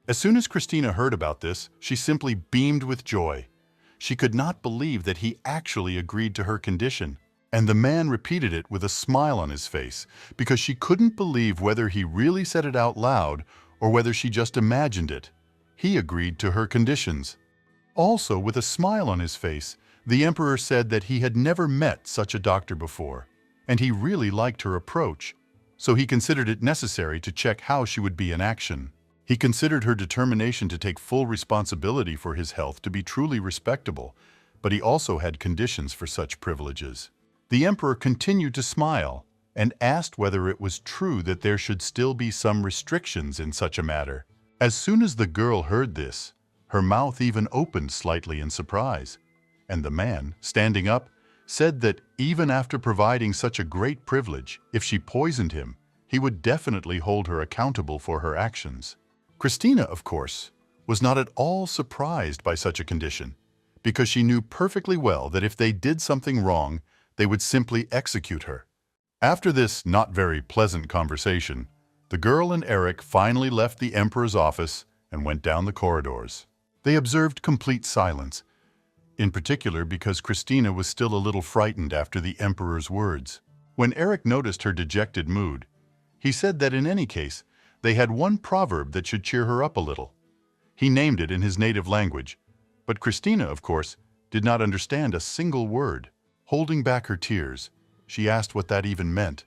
As soon as Christina heard about this, she simply beamed with joy. She could not believe that he actually agreed to her condition. And the man repeated it with a smile on his face, because she couldn't believe whether he really said it out loud or whether she just imagined it. He agreed to her conditions. Also, with a smile on his face, the emperor said that he had never met such a doctor before, and he really liked her approach, so he considered it necessary to check how she would be in action. He considered her determination to take full responsibility for his health to be truly respectable, but he also had conditions for such privileges. The emperor continued to smile and asked whether it was true that there should still be some restrictions in such a matter. As soon as the girl heard this, her mouth even opened slightly in surprise, and the man, standing up, said that even after providing such a great privilege, if she poisoned him, he would definitely hold her accountable for her actions. Christina, of course, was not at all surprised by such a condition, because she knew perfectly well that if they did something wrong, they would simply execute her. After this not very pleasant conversation, the girl and Eric finally left the emperor's office and went down the corridors. They observed complete silence, in particular because Christina was still a little frightened after the emperor's words. When Eric noticed her dejected mood, he said that in any case, they had one proverb that should cheer her up a little. He named it in his native language, but Christina, of course, did not understand a single word. Holding back her tears, she asked what that even meant,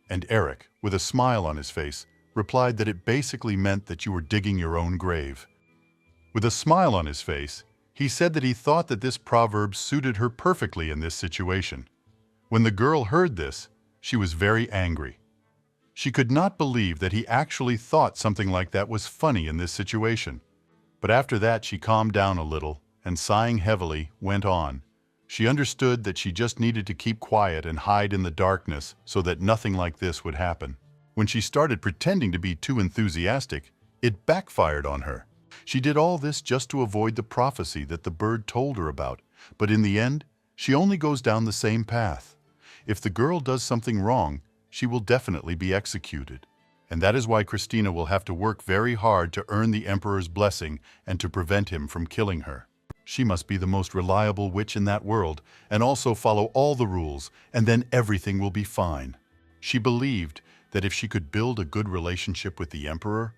and Eric, with a smile on his face, replied that it basically meant that you were digging your own grave. With a smile on his face, he said that he thought that this proverb suited her perfectly in this situation. When the girl heard this, she was very angry. She could not believe that he actually thought something like that was funny in this situation. But after that, she calmed down a little and, sighing heavily, went on. She understood that she just needed to keep quiet and hide in the darkness so that nothing like this would happen. When she started pretending to be too enthusiastic, it backfired on her. She did all this just to avoid the prophecy that the bird told her about, but in the end, she only goes down the same path. If the girl does something wrong, she will definitely be executed. And that is why Christina will have to work very hard to earn the emperor's blessing and to prevent him from killing her. She must be the most reliable witch in that world and also follow all the rules, and then everything will be fine. She believed that if she could build a good relationship with the emperor,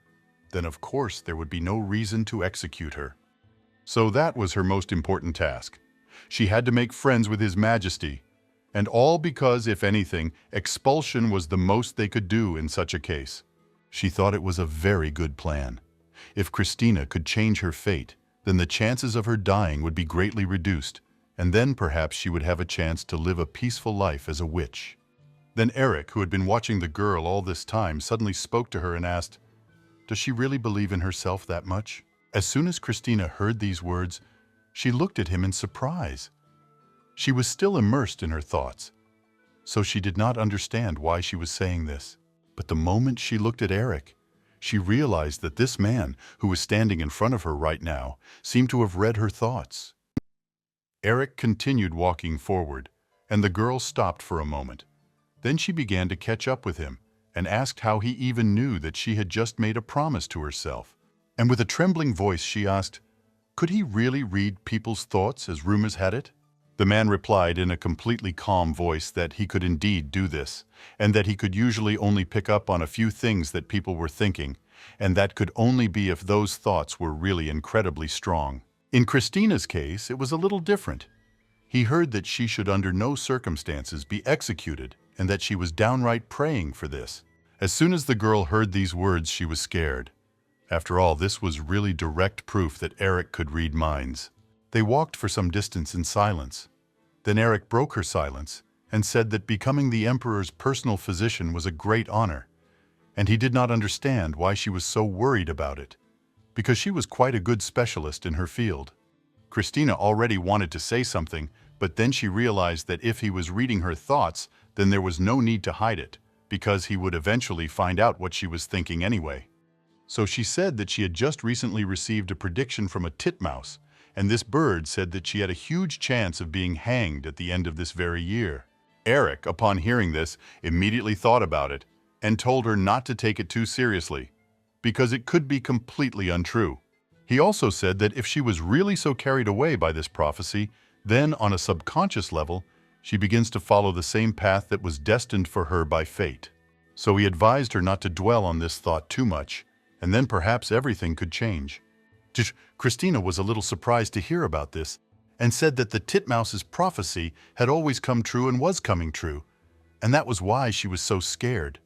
then of course there would be no reason to execute her. So that was her most important task. She had to make friends with His Majesty, and all because, if anything, expulsion was the most they could do in such a case. She thought it was a very good plan. If Christina could change her fate, then the chances of her dying would be greatly reduced, and then perhaps she would have a chance to live a peaceful life as a witch. Then Eric, who had been watching the girl all this time, suddenly spoke to her and asked, "Does she really believe in herself that much?" As soon as Christina heard these words, she looked at him in surprise. She was still immersed in her thoughts, so she did not understand why she was saying this. But the moment she looked at Eric, she realized that this man, who was standing in front of her right now, seemed to have read her thoughts. Eric continued walking forward, and the girl stopped for a moment. Then she began to catch up with him and asked how he even knew that she had just made a promise to herself. And with a trembling voice she asked, could he really read people's thoughts as rumors had it? The man replied in a completely calm voice that he could indeed do this, and that he could usually only pick up on a few things that people were thinking, and that could only be if those thoughts were really incredibly strong. In Christina's case, it was a little different. He heard that she should under no circumstances be executed, and that she was downright praying for this. As soon as the girl heard these words, she was scared. After all, this was really direct proof that Eric could read minds. They walked for some distance in silence. Then Eric broke her silence and said that becoming the Emperor's personal physician was a great honor, and he did not understand why she was so worried about it, because she was quite a good specialist in her field. Christina already wanted to say something, but then she realized that if he was reading her thoughts, then there was no need to hide it, because he would eventually find out what she was thinking anyway. So she said that she had just recently received a prediction from a titmouse, and this bird said that she had a huge chance of being hanged at the end of this very year. Eric, upon hearing this, immediately thought about it and told her not to take it too seriously, because it could be completely untrue. He also said that if she was really so carried away by this prophecy, then on a subconscious level, she begins to follow the same path that was destined for her by fate. So he advised her not to dwell on this thought too much, and then perhaps everything could change. Christina was a little surprised to hear about this, and said that the titmouse's prophecy had always come true and was coming true, and that was why she was so scared.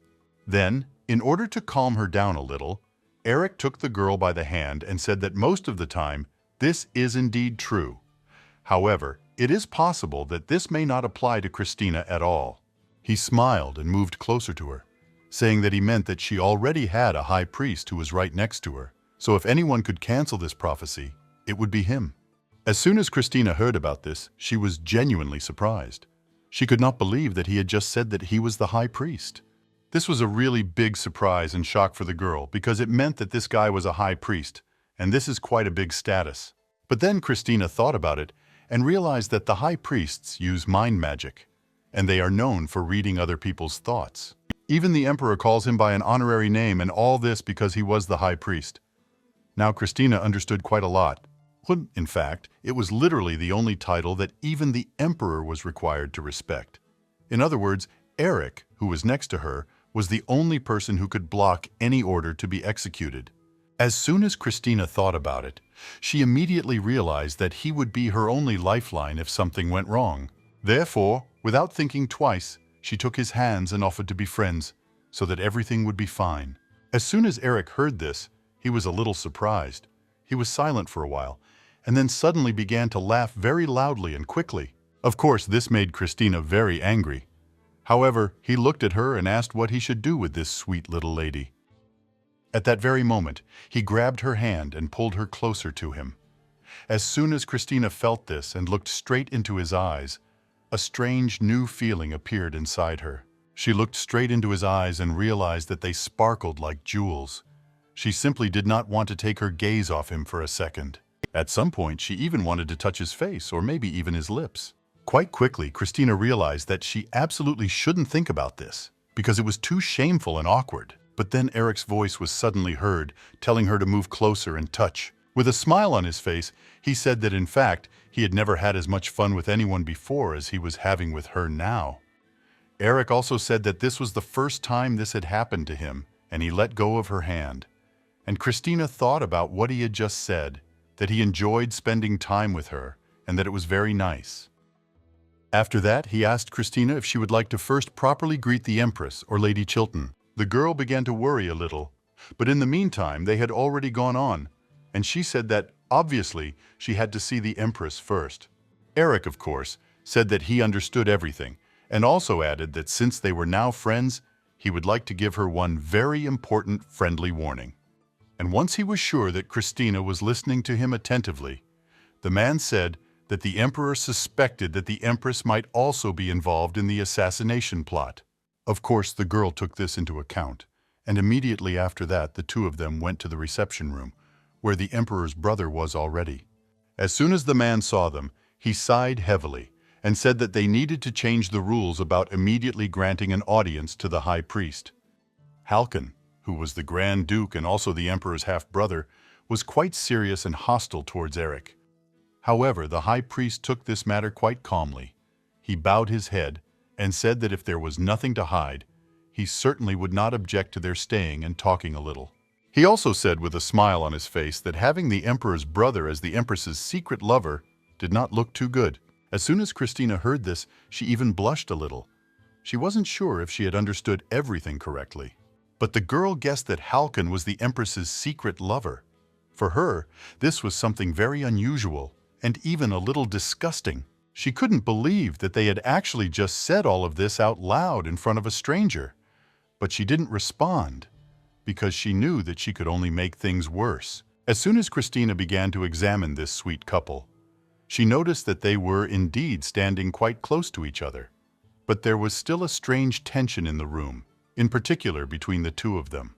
Then, in order to calm her down a little, Eric took the girl by the hand and said that most of the time, this is indeed true. However, it is possible that this may not apply to Christina at all. He smiled and moved closer to her, saying that he meant that she already had a high priest who was right next to her, so if anyone could cancel this prophecy, it would be him. As soon as Christina heard about this, she was genuinely surprised. She could not believe that he had just said that he was the high priest. This was a really big surprise and shock for the girl, because it meant that this guy was a high priest, and this is quite a big status. But then Christina thought about it and realized that the high priests use mind magic, and they are known for reading other people's thoughts. Even the emperor calls him by an honorary name, and all this because he was the high priest. Now Christina understood quite a lot. In fact, it was literally the only title that even the emperor was required to respect. In other words, Eric, who was next to her, was the only person who could block any order to be executed. As soon as Christina thought about it, she immediately realized that he would be her only lifeline if something went wrong. Therefore, without thinking twice, she took his hands and offered to be friends, so that everything would be fine. As soon as Eric heard this, he was a little surprised. He was silent for a while, and then suddenly began to laugh very loudly and quickly. Of course, this made Christina very angry. However, he looked at her and asked what he should do with this sweet little lady. At that very moment, he grabbed her hand and pulled her closer to him. As soon as Christina felt this and looked straight into his eyes, a strange new feeling appeared inside her. She looked straight into his eyes and realized that they sparkled like jewels. She simply did not want to take her gaze off him for a second. At some point, she even wanted to touch his face or maybe even his lips. Quite quickly, Christina realized that she absolutely shouldn't think about this, because it was too shameful and awkward. But then Eric's voice was suddenly heard, telling her to move closer and touch. With a smile on his face, he said that in fact, he had never had as much fun with anyone before as he was having with her now. Eric also said that this was the first time this had happened to him, and he let go of her hand. And Christina thought about what he had just said, that he enjoyed spending time with her, and that it was very nice. After that, he asked Christina if she would like to first properly greet the Empress or Lady Chilton. The girl began to worry a little, but in the meantime they had already gone on, and she said that, obviously, she had to see the Empress first. Eric, of course, said that he understood everything, and also added that since they were now friends, he would like to give her one very important friendly warning. And once he was sure that Christina was listening to him attentively, the man said that the Emperor suspected that the Empress might also be involved in the assassination plot. Of course, the girl took this into account, and immediately after that, the two of them went to the reception room, where the Emperor's brother was already. As soon as the man saw them, he sighed heavily and said that they needed to change the rules about immediately granting an audience to the high priest. Halcon, who was the Grand Duke and also the Emperor's half-brother, was quite serious and hostile towards Eric. However, the high priest took this matter quite calmly. He bowed his head and said that if there was nothing to hide, he certainly would not object to their staying and talking a little. He also said with a smile on his face that having the Emperor's brother as the Empress's secret lover did not look too good. As soon as Christina heard this, she even blushed a little. She wasn't sure if she had understood everything correctly. But the girl guessed that Halcyon was the Empress's secret lover. For her, this was something very unusual and even a little disgusting. She couldn't believe that they had actually just said all of this out loud in front of a stranger. But she didn't respond because she knew that she could only make things worse. As soon as Christina began to examine this sweet couple, she noticed that they were indeed standing quite close to each other. But there was still a strange tension in the room, in particular between the two of them.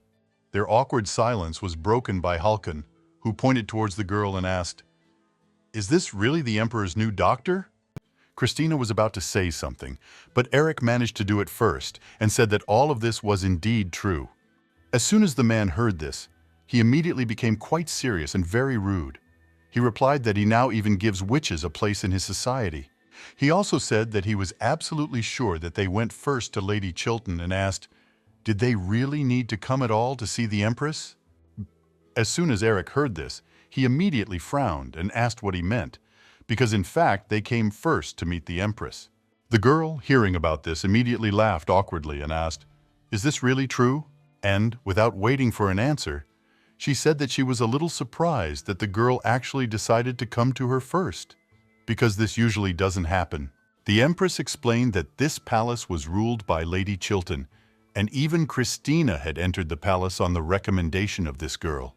Their awkward silence was broken by Halcyon, who pointed towards the girl and asked, "Is this really the Emperor's new doctor?" Christina was about to say something, but Eric managed to do it first and said that all of this was indeed true. As soon as the man heard this, he immediately became quite serious and very rude. He replied that he now even gives witches a place in his society. He also said that he was absolutely sure that they went first to Lady Chilton and asked, did they really need to come at all to see the Empress? As soon as Eric heard this, he immediately frowned and asked what he meant, because in fact they came first to meet the Empress. The girl, hearing about this, immediately laughed awkwardly and asked, "Is this really true?" And, without waiting for an answer, she said that she was a little surprised that the girl actually decided to come to her first, because this usually doesn't happen. The Empress explained that this palace was ruled by Lady Chilton, and even Christina had entered the palace on the recommendation of this girl.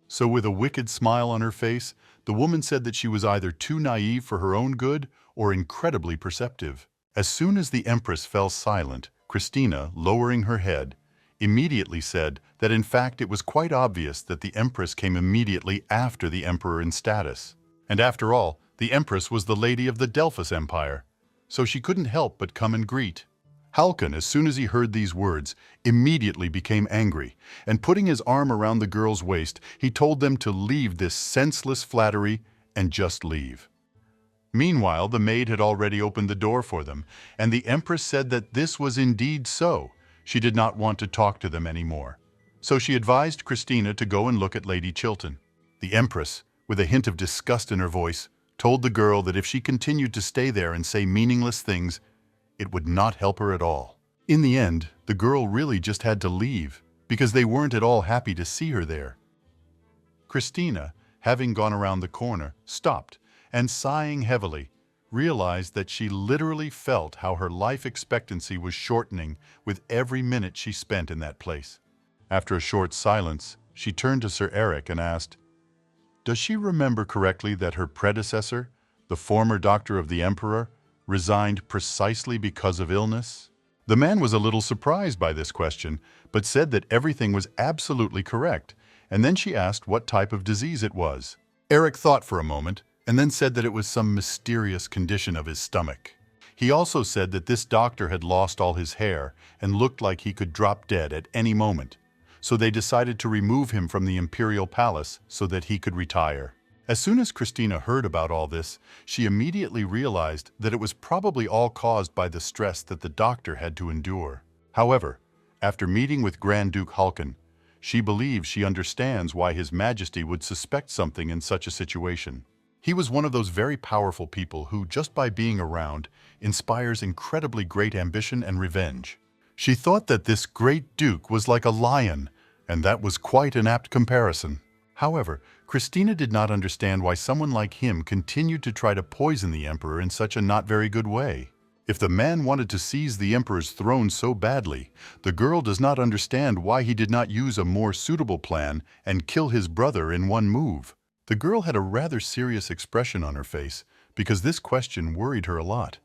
So with a wicked smile on her face, the woman said that she was either too naive for her own good or incredibly perceptive. As soon as the Empress fell silent, Christina, lowering her head, immediately said that in fact it was quite obvious that the Empress came immediately after the Emperor in status. And after all, the Empress was the lady of the Delphus Empire, so she couldn't help but come and greet. Halcyon, as soon as he heard these words, immediately became angry, and putting his arm around the girl's waist, he told them to leave this senseless flattery and just leave. Meanwhile, the maid had already opened the door for them, and the Empress said that this was indeed so. She did not want to talk to them anymore. So she advised Christina to go and look at Lady Chilton. The Empress, with a hint of disgust in her voice, told the girl that if she continued to stay there and say meaningless things, it would not help her at all. In the end, the girl really just had to leave, because they weren't at all happy to see her there. Christina, having gone around the corner, stopped, and sighing heavily, realized that she literally felt how her life expectancy was shortening with every minute she spent in that place. After a short silence, she turned to Sir Eric and asked, "Does she remember correctly that her predecessor, the former doctor of the Emperor, resigned precisely because of illness?" The man was a little surprised by this question, but said that everything was absolutely correct, and then she asked what type of disease it was. Eric thought for a moment, and then said that it was some mysterious condition of his stomach. He also said that this doctor had lost all his hair and looked like he could drop dead at any moment, so they decided to remove him from the imperial palace so that he could retire. As soon as Christina heard about all this, she immediately realized that it was probably all caused by the stress that the doctor had to endure. However, after meeting with Grand Duke Halcyon, she believes she understands why His Majesty would suspect something in such a situation. He was one of those very powerful people who, just by being around, inspires incredibly great ambition and revenge. She thought that this great duke was like a lion, and that was quite an apt comparison. However, Christina did not understand why someone like him continued to try to poison the Emperor in such a not very good way. If the man wanted to seize the Emperor's throne so badly, the girl does not understand why he did not use a more suitable plan and kill his brother in one move. The girl had a rather serious expression on her face because this question worried her a lot.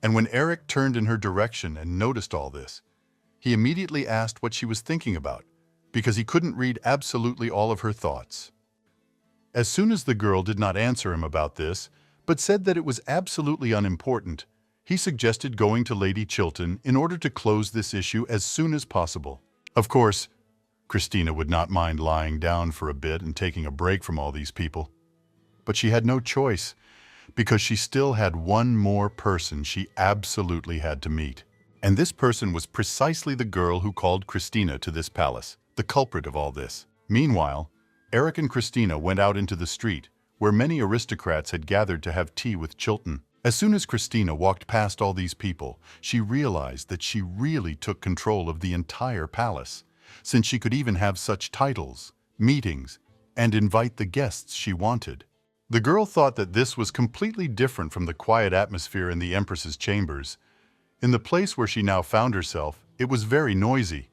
And when Eric turned in her direction and noticed all this, he immediately asked what she was thinking about, because he couldn't read absolutely all of her thoughts. As soon as the girl did not answer him about this, but said that it was absolutely unimportant, he suggested going to Lady Chilton in order to close this issue as soon as possible. Of course, Christina would not mind lying down for a bit and taking a break from all these people. But she had no choice, because she still had one more person she absolutely had to meet. And this person was precisely the girl who called Christina to this palace, the culprit of all this. Meanwhile, Eric and Christina went out into the street, where many aristocrats had gathered to have tea with Chilton. As soon as Christina walked past all these people, she realized that she really took control of the entire palace, since she could even have such titles, meetings, and invite the guests she wanted. The girl thought that this was completely different from the quiet atmosphere in the Empress's chambers. In the place where she now found herself, it was very noisy.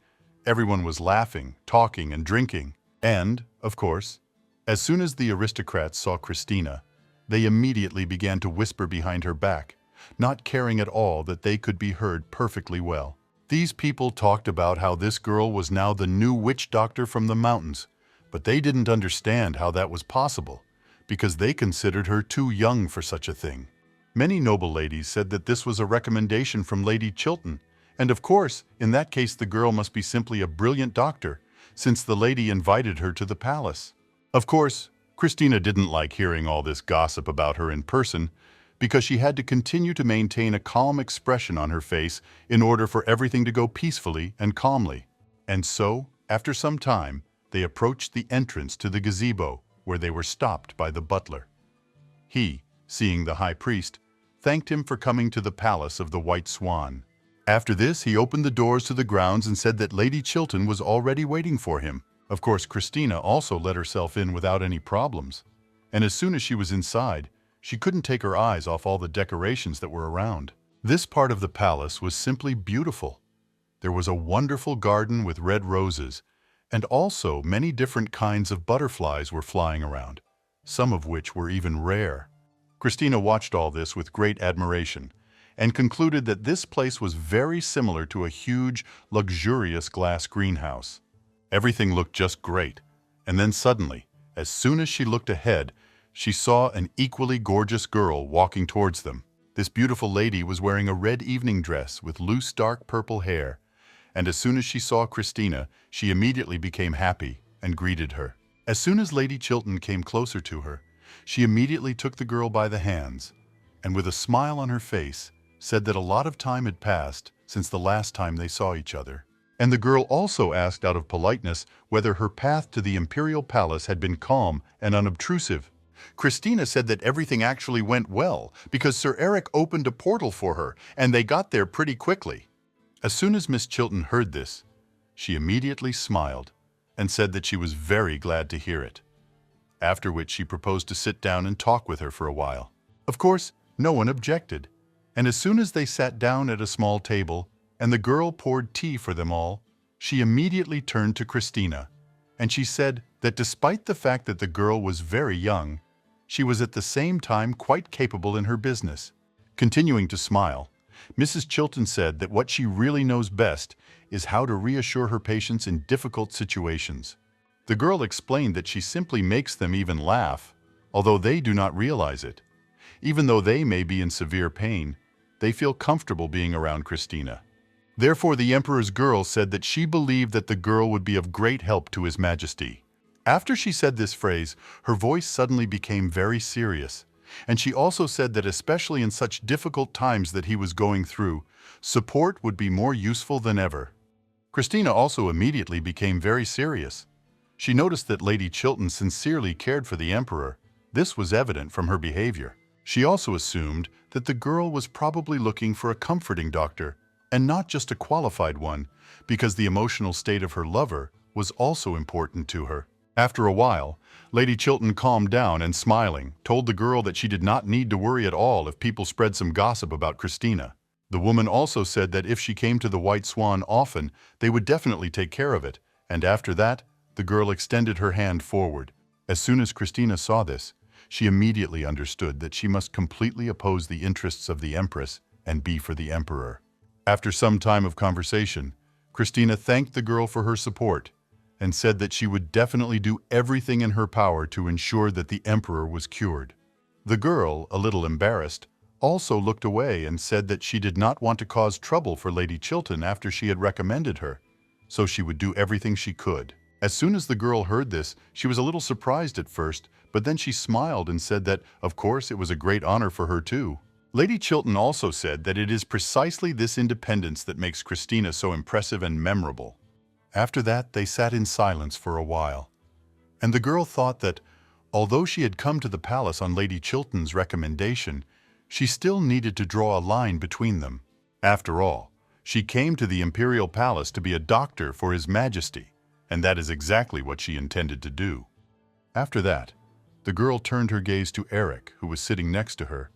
Everyone was laughing, talking, and drinking. And, of course, as soon as the aristocrats saw Christina, they immediately began to whisper behind her back, not caring at all that they could be heard perfectly well. These people talked about how this girl was now the new witch doctor from the mountains, but they didn't understand how that was possible, because they considered her too young for such a thing. Many noble ladies said that this was a recommendation from Lady Chilton, and of course, in that case the girl must be simply a brilliant doctor, since the lady invited her to the palace. Of course, Christina didn't like hearing all this gossip about her in person, because she had to continue to maintain a calm expression on her face in order for everything to go peacefully and calmly. And so, after some time, they approached the entrance to the gazebo, where they were stopped by the butler. He, seeing the high priest, thanked him for coming to the palace of the White Swan. After this, he opened the doors to the grounds and said that Lady Chilton was already waiting for him. Of course, Christina also let herself in without any problems. And as soon as she was inside, she couldn't take her eyes off all the decorations that were around. This part of the palace was simply beautiful. There was a wonderful garden with red roses, and also many different kinds of butterflies were flying around, some of which were even rare. Christina watched all this with great admiration and concluded that this place was very similar to a huge, luxurious glass greenhouse. Everything looked just great, and then suddenly, as soon as she looked ahead, she saw an equally gorgeous girl walking towards them. This beautiful lady was wearing a red evening dress with loose dark purple hair, and as soon as she saw Christina, she immediately became happy and greeted her. As soon as Lady Chilton came closer to her, she immediately took the girl by the hands, and with a smile on her face, said that a lot of time had passed since the last time they saw each other. And the girl also asked out of politeness whether her path to the imperial palace had been calm and unobtrusive. Christina said that everything actually went well because Sir Eric opened a portal for her and they got there pretty quickly. As soon as Miss Chilton heard this, she immediately smiled and said that she was very glad to hear it. After which she proposed to sit down and talk with her for a while. Of course, no one objected, and as soon as they sat down at a small table and the girl poured tea for them all, she immediately turned to Christina, and she said that despite the fact that the girl was very young, she was at the same time quite capable in her business. Continuing to smile, Mrs. Chilton said that what she really knows best is how to reassure her patients in difficult situations. The girl explained that she simply makes them even laugh, although they do not realize it. Even though they may be in severe pain, they feel comfortable being around Christina. Therefore, the Emperor's girl said that she believed that the girl would be of great help to His Majesty. After she said this phrase, her voice suddenly became very serious, and she also said that especially in such difficult times that he was going through, support would be more useful than ever. Christina also immediately became very serious. She noticed that Lady Chilton sincerely cared for the Emperor. This was evident from her behavior. She also assumed that the girl was probably looking for a comforting doctor, and not just a qualified one, because the emotional state of her lover was also important to her. After a while, Lady Chilton calmed down and, smiling, told the girl that she did not need to worry at all if people spread some gossip about Christina. The woman also said that if she came to the White Swan often, they would definitely take care of it, and after that, the girl extended her hand forward. As soon as Christina saw this, she immediately understood that she must completely oppose the interests of the Empress and be for the Emperor. After some time of conversation, Christina thanked the girl for her support and said that she would definitely do everything in her power to ensure that the Emperor was cured. The girl, a little embarrassed, also looked away and said that she did not want to cause trouble for Lady Chilton after she had recommended her, so she would do everything she could. As soon as the girl heard this, she was a little surprised at first, but then she smiled and said that, of course, it was a great honor for her too. Lady Chilton also said that it is precisely this independence that makes Christina so impressive and memorable. After that, they sat in silence for a while, and the girl thought that, although she had come to the palace on Lady Chilton's recommendation, she still needed to draw a line between them. After all, She came to the imperial palace to be a doctor for His Majesty, and that is exactly what she intended to do. After that, the girl turned her gaze to Eric, who was sitting next to her,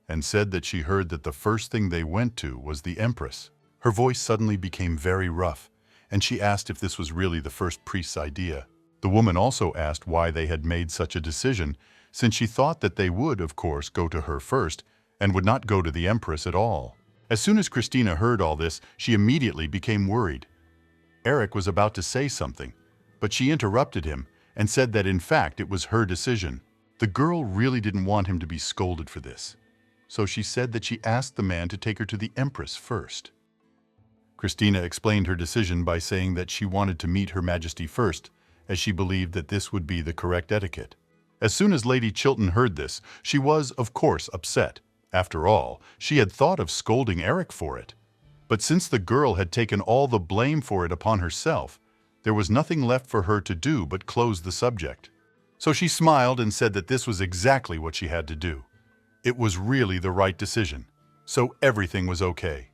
and said that she heard that the first thing they went to was the Empress. Her voice suddenly became very rough, and she asked if this was really the first priest's idea. The woman also asked why they had made such a decision, since she thought that they would, of course, go to her first, and would not go to the Empress at all. As soon as Christina heard all this, she immediately became worried. Eric was about to say something, but she interrupted him and said that in fact it was her decision. The girl really didn't want him to be scolded for this, so she said that she asked the man to take her to the Empress first. Christina explained her decision by saying that she wanted to meet Her Majesty first, as she believed that this would be the correct etiquette. As soon as Lady Chilton heard this, she was, of course, upset. After all, she had thought of scolding Eric for it. But since the girl had taken all the blame for it upon herself, there was nothing left for her to do but close the subject. So she smiled and said that this was exactly what she had to do. It was really the right decision, so everything was okay.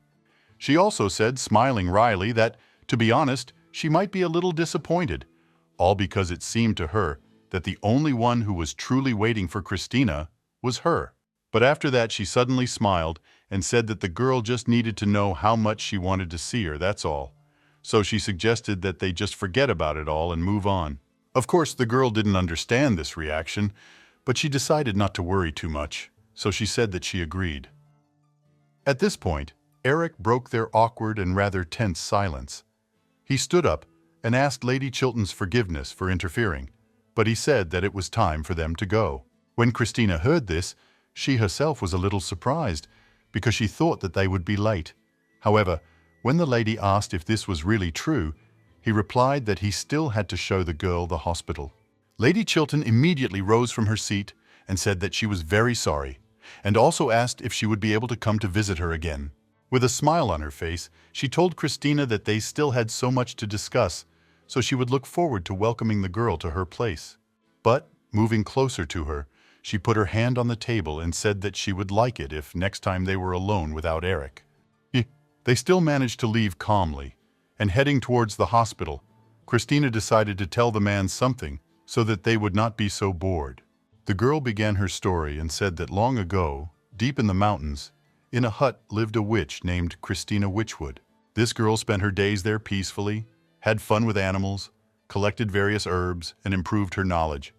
She also said, smiling wryly, that, to be honest, she might be a little disappointed, all because it seemed to her that the only one who was truly waiting for Christina was her. But after that she suddenly smiled and said that the girl just needed to know how much she wanted to see her, that's all. So she suggested that they just forget about it all and move on. Of course, the girl didn't understand this reaction, but she decided not to worry too much, so she said that she agreed. At this point, Eric broke their awkward and rather tense silence. He stood up and asked Lady Chilton's forgiveness for interfering, but he said that it was time for them to go. When Christina heard this, she herself was a little surprised, because she thought that they would be late. However, when the lady asked if this was really true, he replied that he still had to show the girl the hospital. Lady Chilton immediately rose from her seat and said that she was very sorry, and also asked if she would be able to come to visit her again. With a smile on her face, she told Christina that they still had so much to discuss, so she would look forward to welcoming the girl to her place. But, moving closer to her, she put her hand on the table and said that she would like it if next time they were alone without Eric. They still managed to leave calmly, and heading towards the hospital, Christina decided to tell the man something so that they would not be so bored. The girl began her story and said that long ago, deep in the mountains, in a hut lived a witch named Christina Witchwood. This girl spent her days there peacefully, had fun with animals, collected various herbs, and improved her knowledge.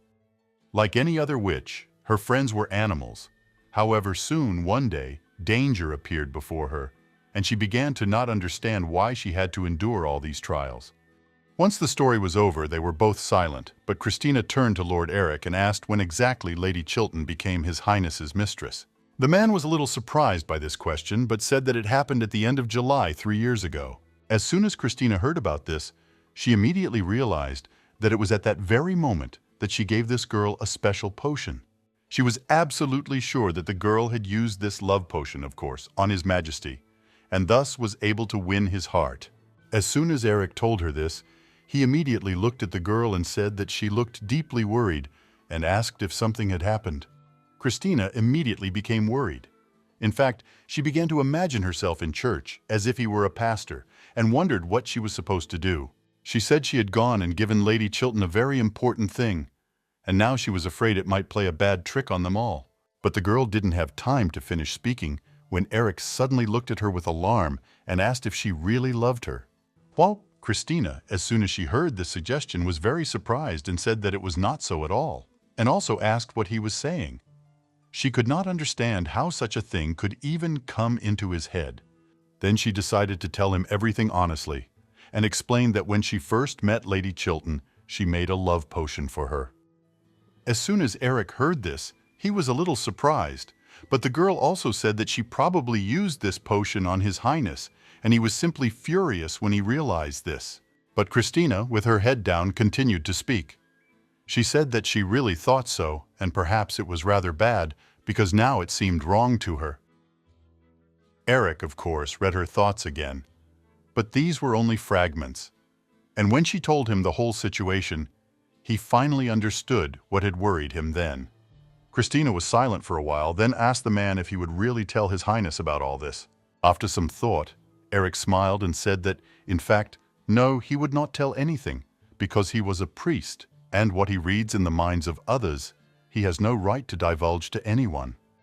Like any other witch, her friends were animals. However, soon, one day, danger appeared before her, and she began to not understand why she had to endure all these trials. Once the story was over, they were both silent, but Christina turned to Lord Eric and asked when exactly Lady Chilton became His Highness's mistress. The man was a little surprised by this question, but said that it happened at the end of July 3 years ago. As soon as Christina heard about this, she immediately realized that it was at that very moment that she gave this girl a special potion. She was absolutely sure that the girl had used this love potion, of course, on His Majesty, and thus was able to win his heart. As soon as Eric told her this, he immediately looked at the girl and said that she looked deeply worried and asked if something had happened. Christina immediately became worried. In fact, she began to imagine herself in church, as if he were a pastor, and wondered what she was supposed to do. She said she had gone and given Lady Chilton a very important thing, and now she was afraid it might play a bad trick on them all. But the girl didn't have time to finish speaking when Eric suddenly looked at her with alarm and asked if she really loved her. While Christina, as soon as she heard this suggestion, was very surprised and said that it was not so at all, and also asked what he was saying. She could not understand how such a thing could even come into his head. Then she decided to tell him everything honestly, and explained that when she first met Lady Chilton, she made a love potion for her. As soon as Eric heard this, he was a little surprised, but the girl also said that she probably used this potion on His Highness, and he was simply furious when he realized this. But Christina, with her head down, continued to speak. She said that she really thought so, and perhaps it was rather bad, because now it seemed wrong to her. Eric, of course, read her thoughts again, but these were only fragments, and when she told him the whole situation, he finally understood what had worried him then. Christina was silent for a while, then asked the man if he would really tell His Highness about all this. After some thought, Eric smiled and said that, in fact, no, he would not tell anything, because he was a priest, and what he reads in the minds of others, he has no right to divulge to anyone.